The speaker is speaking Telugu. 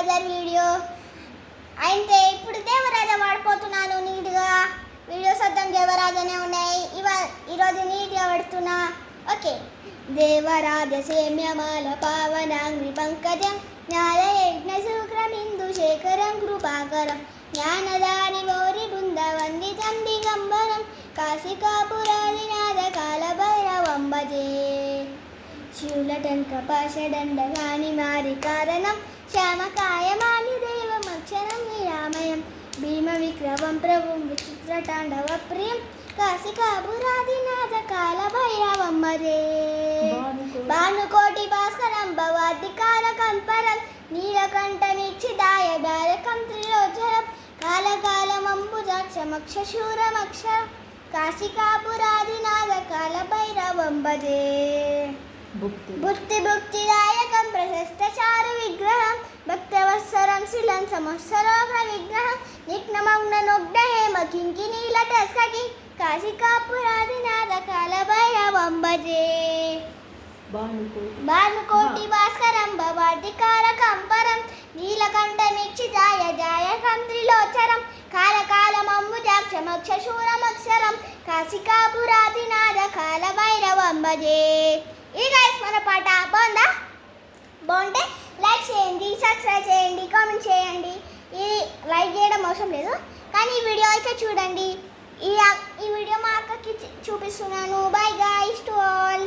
Another video. అయితే ఇప్పుడు దేవరాజ వాడిపోతున్నాను నీట్గా. వీడియోస్ అర్థం దేవరాజనే ఉన్నాయి. ఈరోజు నీట్గా పడుతున్నా. ఓకే. దేవరాజ సేమ్యమాల పావనాంగ్రి పంకజం జ్ఞానయజ్ఞ శుక్రమిందు శేఖరం కృపాకరం జ్ఞానదాని మౌరి బృంద వందితం దిగంబరం కాశికాపురాదినాథ కాలభైరవం భజే. శూలటంక పాషదండగాని మారి కారణం శ్యామకాయమాని దేవమక్షరం విరామయం భీమ విక్రమం ప్రభుం విచిత్రతాండవ ప్రియం కాశికాపురాదినాథ కాలభైరవం భజే. భానుకోటి భాస్కరం భవాధికారకం పరం నీలకంఠనిచ్చిదాయ బాలకం త్రిలోచరం కాలకాలమంబుజాక్షమక్షశూరమక్ష కాశికాపురాదినాథ కాలభైరవం భజే. భుక్తిదాయకం ప్రశస్తచారు విగ్రహం భక్తవత్సరం శిలం సమస్సరోగ్ర విగ్రహం నిఘ్నమగ్ననుగ్ధ హేమ కింకినీలటస్కకి కాశికాపురాదినాథ కాలభైరవం భజే. భానుకోటి భాస్కరం భవాధికారకం పరం నీలకంఠనిచ్చిదాయ జాయకం త్రిలోచరం కాలకాలమంబుజాక్షమక్షశూరమక్షరం కాశికాపురాదినాథ కాలభైరవం భజే. ఈ గైస్ మన పాట బాగుంటే లైక్ చేయండి, సబ్స్క్రైబ్ చేయండి, కామెంట్ చేయండి. ఇది లైక్ చేయడం అవసరం లేదు, కానీ ఈ వీడియో అయితే చూడండి. ఈ వీడియో మా అక్కకి చూపిస్తున్నాను. Bye guys to all.